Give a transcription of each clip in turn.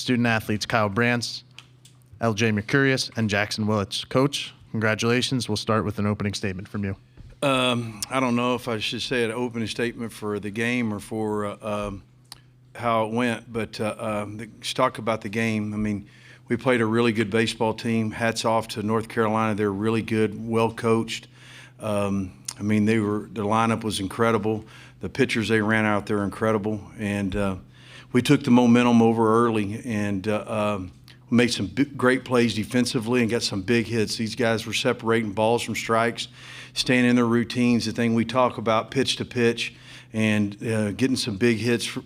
student athletes Kyle Brantz, LJ Mercurius, and Jackson Willits. Coach, congratulations. We'll start with an opening statement from you. I don't know if I should say an opening statement for the game or for how it went, but let's talk about the game. I mean, we played a really good baseball team. Hats off to North Carolina. They're really good, well coached. I mean, their lineup was incredible. The pitchers they ran out there were incredible, and we took the momentum over early and made some great plays defensively and got some big hits. These guys were separating balls from strikes, staying in their routines, the thing we talk about, pitch to pitch, and getting some big hits.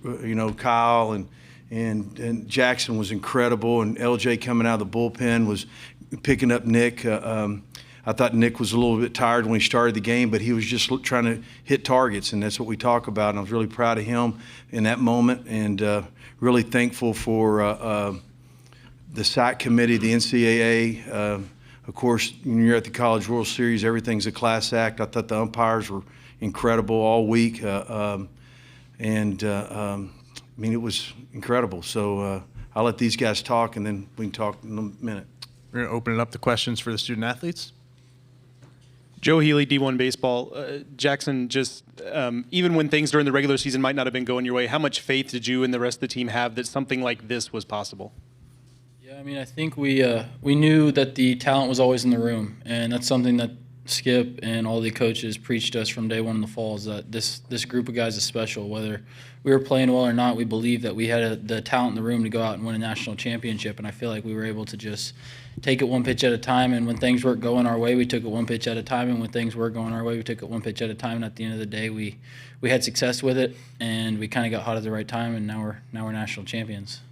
Kyle and Jackson was incredible, and LJ coming out of the bullpen was picking up Nick. I thought Nick was a little bit tired when he started the game, but he was just trying to hit targets, and that's what we talk about. And I was really proud of him in that moment, and really thankful for the SAC committee, the NCAA. Of course, when you're at the College World Series, everything's a class act. I thought the umpires were incredible all week, I mean, it was incredible. So I'll let these guys talk, and then we can talk in a minute. We're going to open it up to questions for the student athletes. Joe Healy, D1 Baseball. Jackson, just even when things during the regular season might not have been going your way, how much faith did you and the rest of the team have that something like this was possible? Yeah, I mean, I think we knew that the talent was always in the room, and that's something that Skip and all the coaches preached to us from day one in the fall, is that this group of guys is special. Whether we were playing well or not, we believed that we had the talent in the room to go out and win a national championship, and I feel like we were able to just take it one pitch at a time, and when things weren't going our way, we took it one pitch at a time, and when things were going our way, we took it one pitch at a time, and at the end of the day, we had success with it, and we kind of got hot at the right time, and now we're national champions.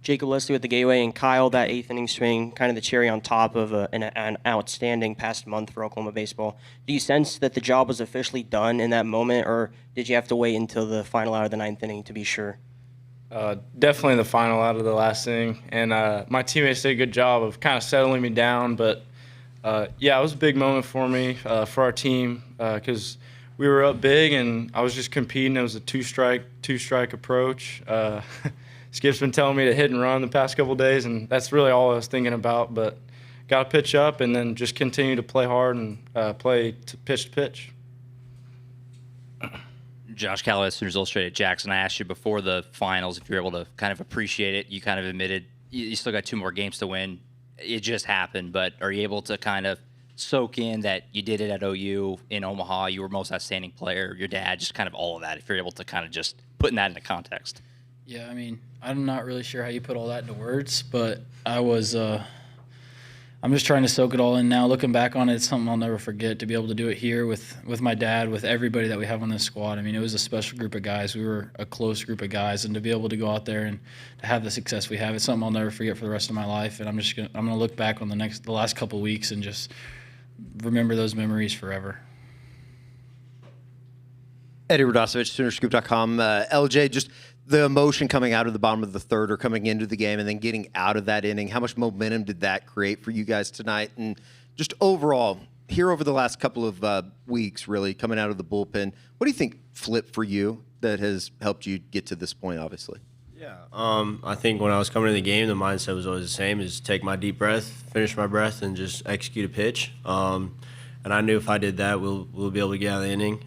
Jacob Leslie with the Gateway, and Kyle, that eighth inning swing, kind of the cherry on top of an outstanding past month for Oklahoma baseball. Do you sense that the job was officially done in that moment, or did you have to wait until the final out of the ninth inning to be sure? Definitely the final out of the last inning, and my teammates did a good job of kind of settling me down. But yeah, it was a big moment for me, for our team, because we were up big, and I was just competing. It was a two-strike approach. Skip's been telling me to hit and run the past couple of days, and that's really all I was thinking about. But got to pitch up and then just continue to play hard and play pitch to pitch. Josh Calloway, Sooners Illustrated. Jackson, I asked you before the finals if you're able to kind of appreciate it. You kind of admitted you still got 2 more games to win. It just happened, but are you able to kind of soak in that you did it at OU, in Omaha, you were most outstanding player, your dad, just kind of all of that, if you're able to kind of just putting that into context? Yeah, I mean, I'm not really sure how you put all that into words, but I'm just trying to soak it all in now. Looking back on it, it's something I'll never forget, to be able to do it here with my dad, with everybody that we have on this squad. I mean, it was a special group of guys. We were a close group of guys, and to be able to go out there and to have the success we have, it's something I'll never forget for the rest of my life. And I'm gonna look back on the last couple of weeks and just remember those memories forever. Eddie Radosevich, Soonerscoop.com. LJ, just the emotion coming out of the bottom of the third or coming into the game and then getting out of that inning, how much momentum did that create for you guys tonight? And just overall, here over the last couple of weeks, really, coming out of the bullpen, what do you think flipped for you that has helped you get to this point, obviously? Yeah, I think when I was coming to the game, the mindset was always the same, is take my deep breath, finish my breath, and just execute a pitch. And I knew if I did that, we'll be able to get out of the inning.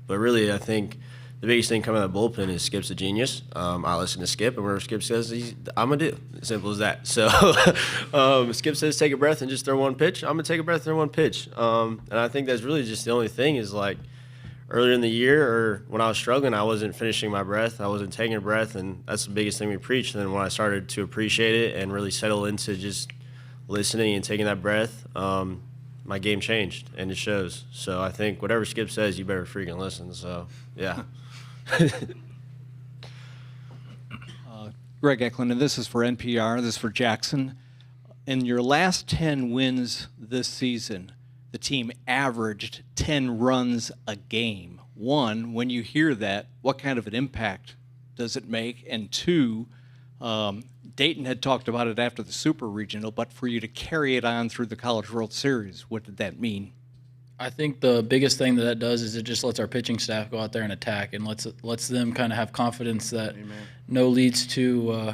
But really, I think the biggest thing coming out of the bullpen is Skip's a genius. I listen to Skip, and whatever Skip says, I'm going to do. Simple as that. So Skip says take a breath and just throw one pitch. I'm going to take a breath and throw one pitch. And I think that's really just the only thing is, like, earlier in the year or when I was struggling, I wasn't finishing my breath. I wasn't taking a breath, and that's the biggest thing we preach. And then when I started to appreciate it and really settle into just listening and taking that breath, my game changed, and it shows. So I think whatever Skip says, you better freaking listen. So, yeah. Greg Eklund, and this is for NPR. This is for Jackson. In your last 10 wins this season, the team averaged 10 runs a game. One, when you hear that, what kind of an impact does it make? And two, Dayton had talked about it after the Super Regional, but for you to carry it on through the College World Series, what did that mean? I think the biggest thing that does is it just lets our pitching staff go out there and attack, and lets them kind of have confidence that no lead's too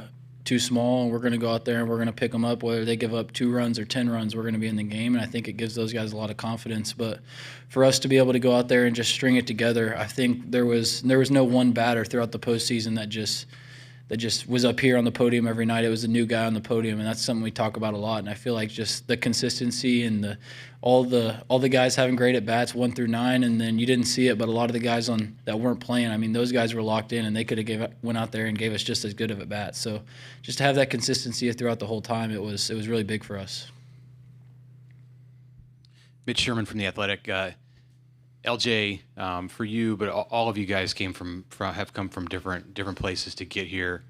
small, and we're going to go out there and we're going to pick them up. Whether they give up 2 runs or 10 runs, we're going to be in the game, and I think it gives those guys a lot of confidence. But for us to be able to go out there and just string it together, I think there was no one batter throughout the postseason that just was up here on the podium every night. It was a new guy on the podium, and that's something we talk about a lot. And I feel like just the consistency and all the guys having great at bats 1 through 9, and then you didn't see it, but a lot of the guys that weren't playing, I mean, those guys were locked in, and they could have went out there and gave us just as good of at bats. So just to have that consistency throughout the whole time, it was really big for us. Mitch Sherman from The Athletic. LJ, for you, but all of you guys have come from different places to get here.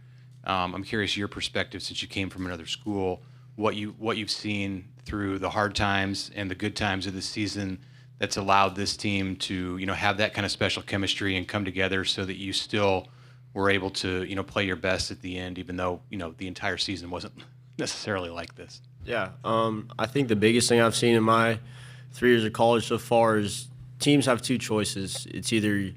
I'm curious your perspective, since you came from another school, what you've seen through the hard times and the good times of the season that's allowed this team to have that kind of special chemistry and come together, so that you still were able to play your best at the end, even though the entire season wasn't necessarily like this. Yeah, I think the biggest thing I've seen in my 3 years of college so far is teams have 2 choices. It's either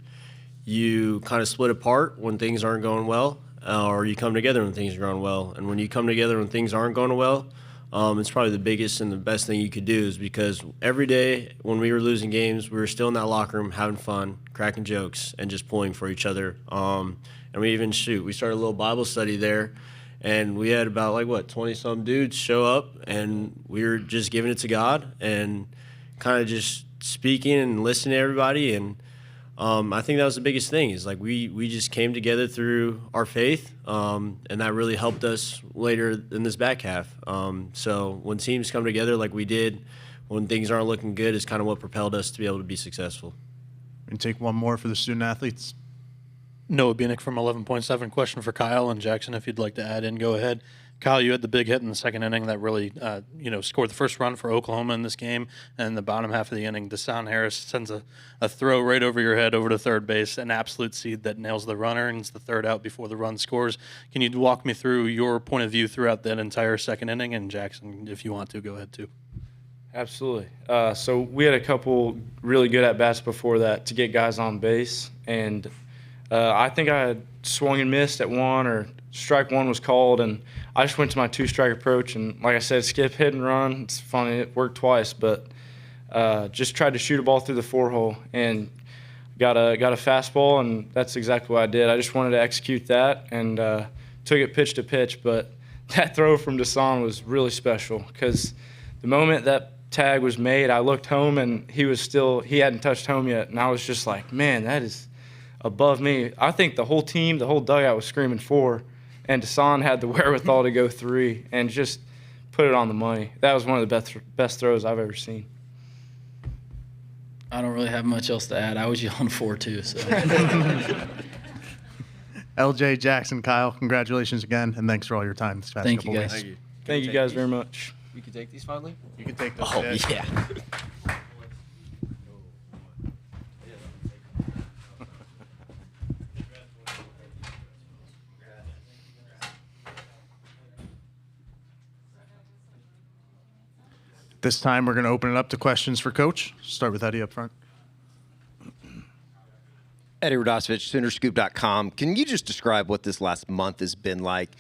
you kind of split apart when things aren't going well, or you come together when things are going well. And when you come together when things aren't going well, it's probably the biggest and the best thing you could do, is because every day when we were losing games, we were still in that locker room having fun, cracking jokes, and just pulling for each other. And we started a little Bible study there, and we had about 20-some dudes show up, and we were just giving it to God and kind of just speaking and listening to everybody. And I think that was the biggest thing, is we just came together through our faith, and that really helped us later in this back half. So when teams come together like we did when things aren't looking good, is kind of what propelled us to be able to be successful. And take one more for the student athletes. Noah Bieniek from 11.7. Question for Kyle and Jackson, if you'd like to add in, go ahead. Kyle, you had the big hit in the second inning that really, scored the first run for Oklahoma in this game. And in the bottom half of the inning, Deshaun Harris sends a throw right over your head over to third base, an absolute seed that nails the runner, and it's the third out before the run scores. Can you walk me through your point of view throughout that entire second inning? And Jackson, if you want to, go ahead too. Absolutely. So we had a couple really good at-bats before that to get guys on base, and I think I had swung and missed at one, or strike one was called, and I just went to my 2-strike approach, and like I said, skip, hit, and run. It's funny, it worked twice, but just tried to shoot a ball through the 4-hole and got a fastball, and that's exactly what I did. I just wanted to execute that and took it pitch to pitch, but that throw from Deshaun was really special, because the moment that tag was made, I looked home, and he hadn't touched home yet, and I was just like, man, that is above me. I think the whole team, the whole dugout was screaming 4, and Deshaun had the wherewithal to go 3 and just put it on the money. That was one of the best throws I've ever seen. I don't really have much else to add. I was yelling 4 too. So. LJ, Jackson, Kyle, congratulations again, and thanks for all your time this past couple guys. weeks. Thank you. Thank you guys very much. You can take these finally? You can take those. Oh, yeah. This time we're going to open it up to questions for Coach. Start with Eddie up front. Eddie Radosevich, Soonerscoop.com. Can you just describe what this last month has been like,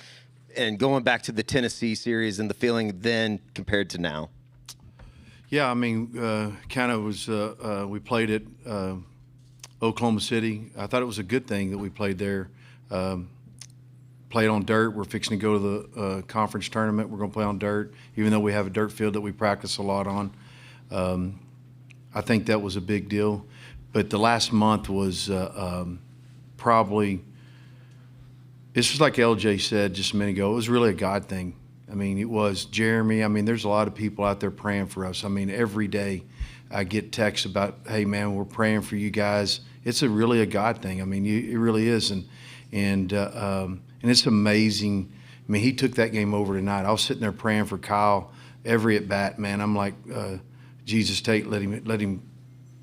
and going back to the Tennessee series and the feeling then compared to now? Yeah, I mean, kind of was. We played at Oklahoma City. I thought it was a good thing that we played there. Played on dirt. We're fixing to go to the conference tournament. We're going to play on dirt, even though we have a dirt field that we practice a lot on. I think that was a big deal. But the last month was probably, it's just like LJ said just a minute ago, it was really a God thing. I mean, it was Jeremy. I mean, there's a lot of people out there praying for us. I mean, every day I get texts about, hey, man, we're praying for you guys. It's really a God thing. I mean, it really is. And it's amazing. I mean, he took that game over tonight. I was sitting there praying for Kyle every at bat, man. I'm like, Jesus, let him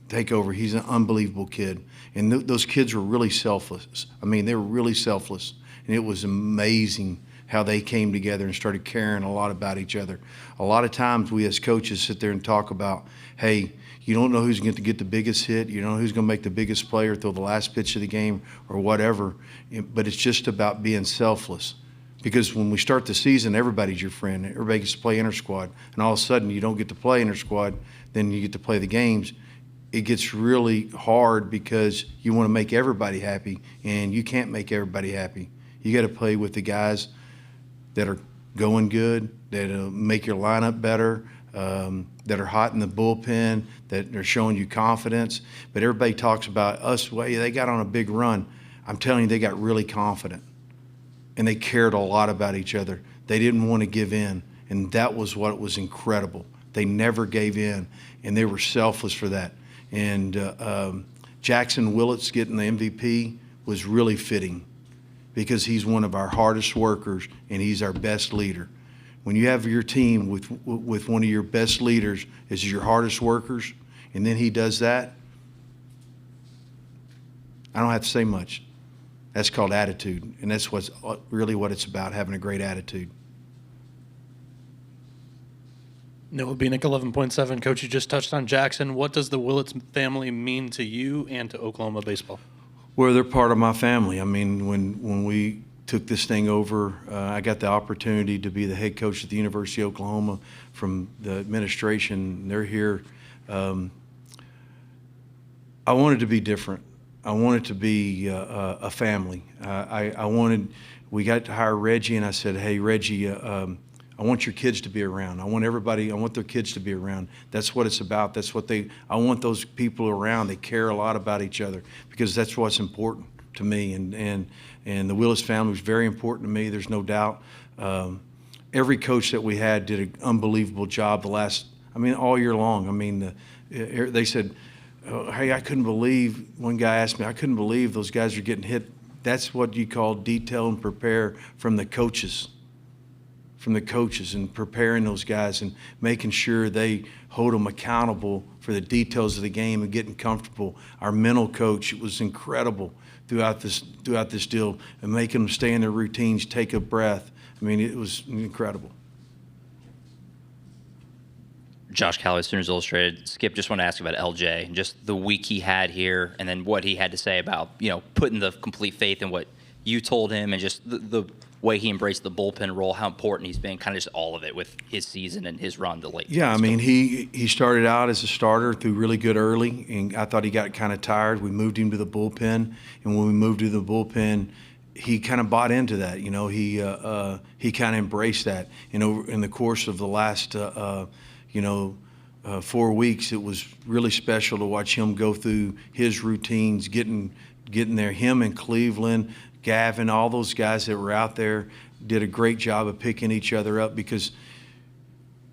take over. He's an unbelievable kid. And those kids were really selfless. I mean, they were really selfless. And it was amazing how they came together and started caring a lot about each other. A lot of times we as coaches sit there and talk about, hey, you don't know who's going to get the biggest hit. You don't know who's going to make the biggest play or throw the last pitch of the game or whatever. But it's just about being selfless. Because when we start the season, everybody's your friend. Everybody gets to play inter-squad. And all of a sudden, you don't get to play inter-squad, then you get to play the games. It gets really hard because you want to make everybody happy, and you can't make everybody happy. You got to play with the guys that are going good, that make your lineup better, that are hot in the bullpen, that are showing you confidence. But everybody talks about us, well, they got on a big run. I'm telling you, they got really confident. And they cared a lot about each other. They didn't want to give in. And that was what was incredible. They never gave in, and they were selfless for that. And Jackson Willits getting the MVP was really fitting because he's one of our hardest workers and he's our best leader. When you have your team with one of your best leaders as your hardest workers, and then he does that, I don't have to say much. That's called attitude, and that's what's really what it's about, having a great attitude. Noah Beanick, 11.7. Coach, you just touched on Jackson. What does the Willits family mean to you and to Oklahoma baseball? Well, they're part of my family. I mean, when we took this thing over, I got the opportunity to be the head coach at the University of Oklahoma from the administration. They're here. I wanted to be different. I wanted to be a family. We got to hire Reggie, and I said, hey, Reggie, I want your kids to be around. I want their kids to be around. That's what it's about. I want those people around. They care a lot about each other because that's what's important to me. And the Willis family was very important to me. There's no doubt. Every coach that we had did an unbelievable job all year long. I mean, they said, hey, I couldn't believe, one guy asked me, I couldn't believe those guys are getting hit. That's what you call detail and prepare from the coaches and preparing those guys and making sure they hold them accountable for the details of the game and getting comfortable. Our mental coach was incredible throughout this deal and making them stay in their routines, take a breath. I mean, it was incredible. Josh Calloway, Sooners Illustrated. Skip, just want to ask about LJ and just the week he had here and then what he had to say about, putting the complete faith in what you told him and just the way he embraced the bullpen role, how important he's been, kind of just all of it with his season and his run to late. Yeah, I mean, he started out as a starter, threw really good early, and I thought he got kind of tired. We moved him to the bullpen, and when we moved to the bullpen, he kind of bought into that. He kind of embraced that. In the course of the last 4 weeks, it was really special to watch him go through his routines, getting there. Him and Cleveland, Gavin, all those guys that were out there did a great job of picking each other up because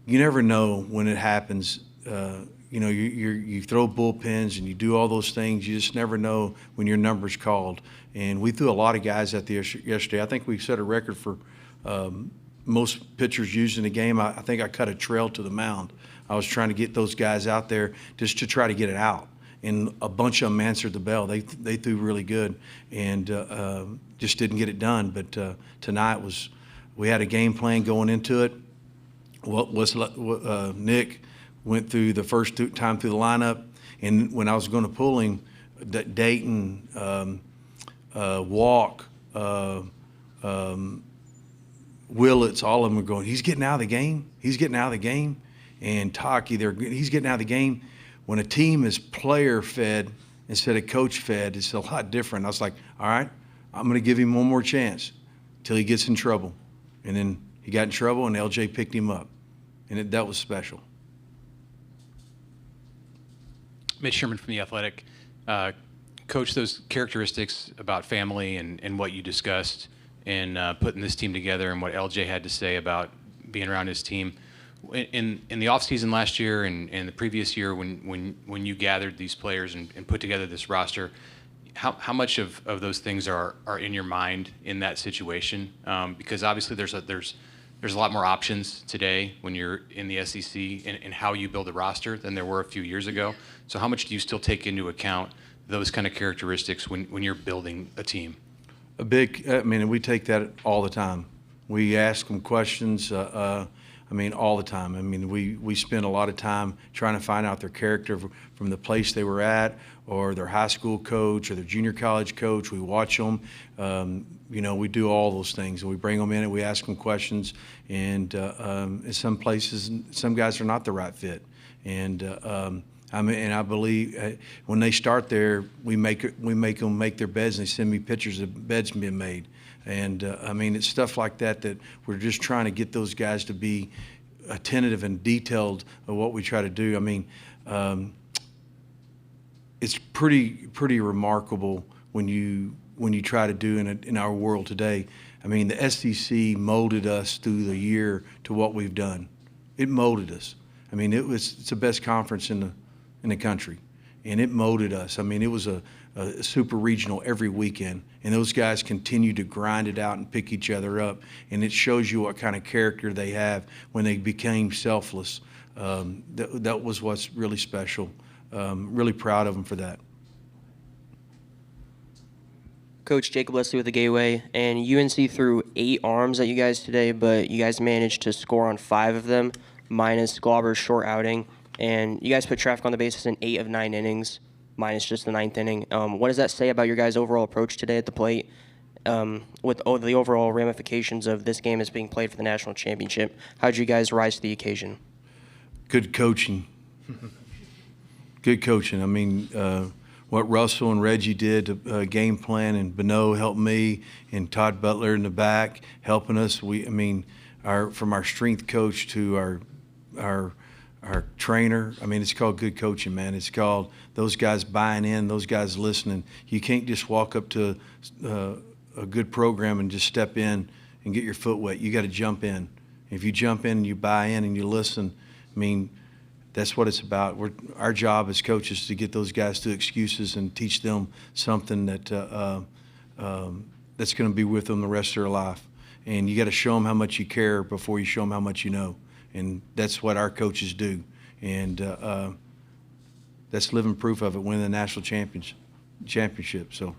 you never know when it happens. You throw bullpens and you do all those things. You just never know when your number's called. And we threw a lot of guys out there yesterday. I think we set a record for most pitchers used in the game. I think I cut a trail to the mound. I was trying to get those guys out there just to try to get it out. And a bunch of them answered the bell. They threw really good and just didn't get it done. But tonight we had a game plan going into it. Nick went through the first time through the lineup, and when I was going to pull him, Dayton, Walk, Willits, all of them were going, he's getting out of the game. He's getting out of the game. And Taki, he's getting out of the game. When a team is player-fed instead of coach-fed, it's a lot different. I was like, all right, I'm going to give him one more chance till he gets in trouble. And then he got in trouble, and LJ picked him up. And that was special. Mitch Sherman from The Athletic. Coach, those characteristics about family and what you discussed in putting this team together and what LJ had to say about being around his team, in the offseason last year and the previous year when you gathered these players and put together this roster, how much of those things are in your mind in that situation? Because obviously there's a lot more options today when you're in the SEC in how you build a roster than there were a few years ago. So how much do you still take into account those kind of characteristics when you're building a team? We take that all the time. We ask them questions. I mean, all the time. I mean, we spend a lot of time trying to find out their character from the place they were at, or their high school coach, or their junior college coach. We watch them. You know, we do all those things. We bring them in and we ask them questions. And in some places, some guys are not the right fit. And I believe when they start there, we make them make their beds, and they send me pictures of beds being made. And I mean, it's stuff like that that we're just trying to get those guys to be attentive and detailed of what we try to do. I mean, it's pretty remarkable when you try to do in our world today. I mean, the SEC molded us through the year to what we've done. It molded us. I mean, it's the best conference in the country, and it molded us. I mean, it was a super regional every weekend, and those guys continue to grind it out and pick each other up, and it shows you what kind of character they have when they became selfless. That was what's really special. Really proud of them for that. Coach Jacob Leslie with the Gateway, and UNC threw 8 arms at you guys today, but you guys managed to score on 5 of them, minus Glauber's short outing, and you guys put traffic on the bases in 8 of 9 innings, minus just the 9th inning. What does that say about your guys' overall approach today at the plate, with the overall ramifications of this game as being played for the national championship? How did you guys rise to the occasion? Good coaching. Good coaching. I mean, what Russell and Reggie did to game plan, and Beno helped me, and Todd Butler in the back helping us. From our strength coach to our trainer. I mean, it's called good coaching, man. It's called those guys buying in, those guys listening. You can't just walk up to a good program and just step in and get your foot wet. You got to jump in. If you jump in and you buy in and you listen, I mean, that's what it's about. Our job as coaches is to get those guys to excuses and teach them something that that's going to be with them the rest of their life. And you got to show them how much you care before you show them how much you know. And that's what our coaches do. And that's living proof of it, winning the national championship. So.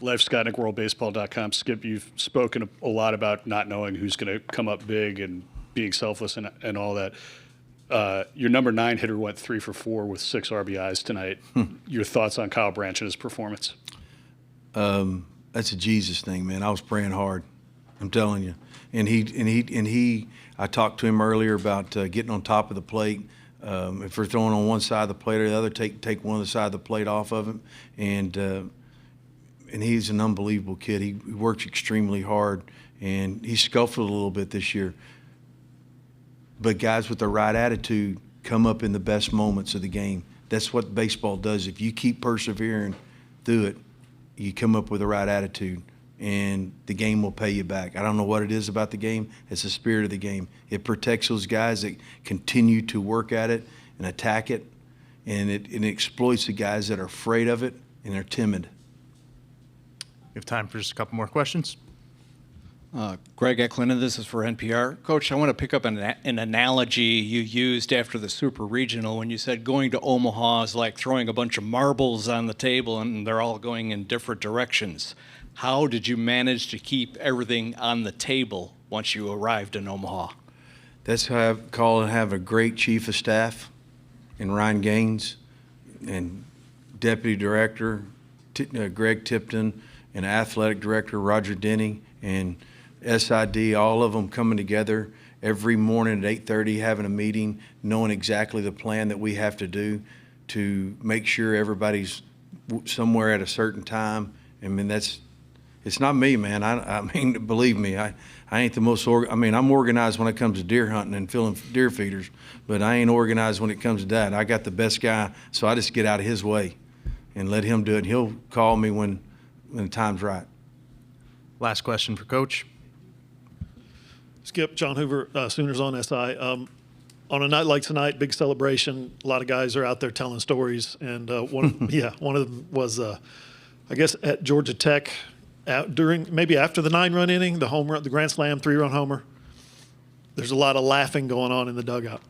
Lev Skotnick, WorldBaseball.com. Skip, you've spoken a lot about not knowing who's going to come up big and being selfless and all that. Your number 9 hitter went 3 for 4 with 6 RBIs tonight. Your thoughts on Kyle Branch and his performance? That's a Jesus thing, man. I was praying hard. I'm telling you. And he. I talked to him earlier about getting on top of the plate. If we're throwing on one side of the plate or the other, take one of the side of the plate off of him. And he's an unbelievable kid. He works extremely hard, and he scuffled a little bit this year. But guys with the right attitude come up in the best moments of the game. That's what baseball does. If you keep persevering through it, you come up with the right attitude, and the game will pay you back. I don't know what it is about the game. It's the spirit of the game. It protects those guys that continue to work at it and attack it, and it exploits the guys that are afraid of it and are timid. We have time for just a couple more questions. Greg Eklund, this is for NPR. Coach, I want to pick up an analogy you used after the Super Regional when you said going to Omaha is like throwing a bunch of marbles on the table and they're all going in different directions. How did you manage to keep everything on the table once you arrived in Omaha? That's how I call and have a great chief of staff in Ryan Gaines, and deputy director Greg Tipton, and athletic director Roger Denny, and SID, all of them coming together every morning at 8:30, having a meeting, knowing exactly the plan that we have to do to make sure everybody's somewhere at a certain time. I mean, it's not me, man. I mean, believe me, I ain't the most I'm organized when it comes to deer hunting and filling deer feeders, but I ain't organized when it comes to that. I got the best guy, so I just get out of his way and let him do it. He'll call me when the time's right. Last question for Coach. Skip, John Hoover, Sooners on SI. On a night like tonight, big celebration. A lot of guys are out there telling stories, and one of them was, I guess, at Georgia Tech, maybe after the 9-run inning, the home run, the grand slam 3-run homer. There's a lot of laughing going on in the dugout.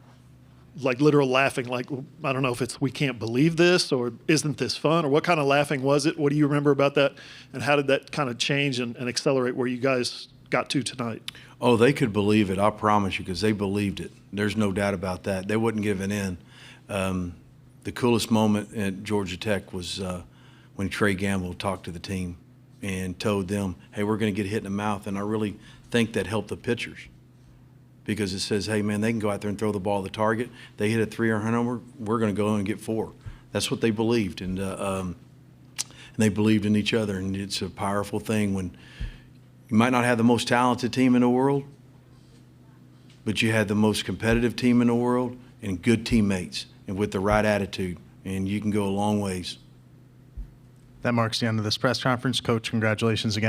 like literal laughing, like, I don't know if it's we can't believe this or isn't this fun, or what kind of laughing was it? What do you remember about that? And how did that kind of change and accelerate where you guys got to tonight? Oh, they could believe it, I promise you, because they believed it. There's no doubt about that. They wouldn't give it in. The coolest moment at Georgia Tech was when Trey Gamble talked to the team and told them, hey, we're going to get hit in the mouth. And I really think that helped the pitchers, because it says, hey, man, they can go out there and throw the ball at the target. They hit a 3-run homer, we're going to go and get 4. That's what they believed. And they believed in each other. And it's a powerful thing when you might not have the most talented team in the world, but you had the most competitive team in the world and good teammates and with the right attitude, and you can go a long ways. That marks the end of this press conference. Coach, congratulations again.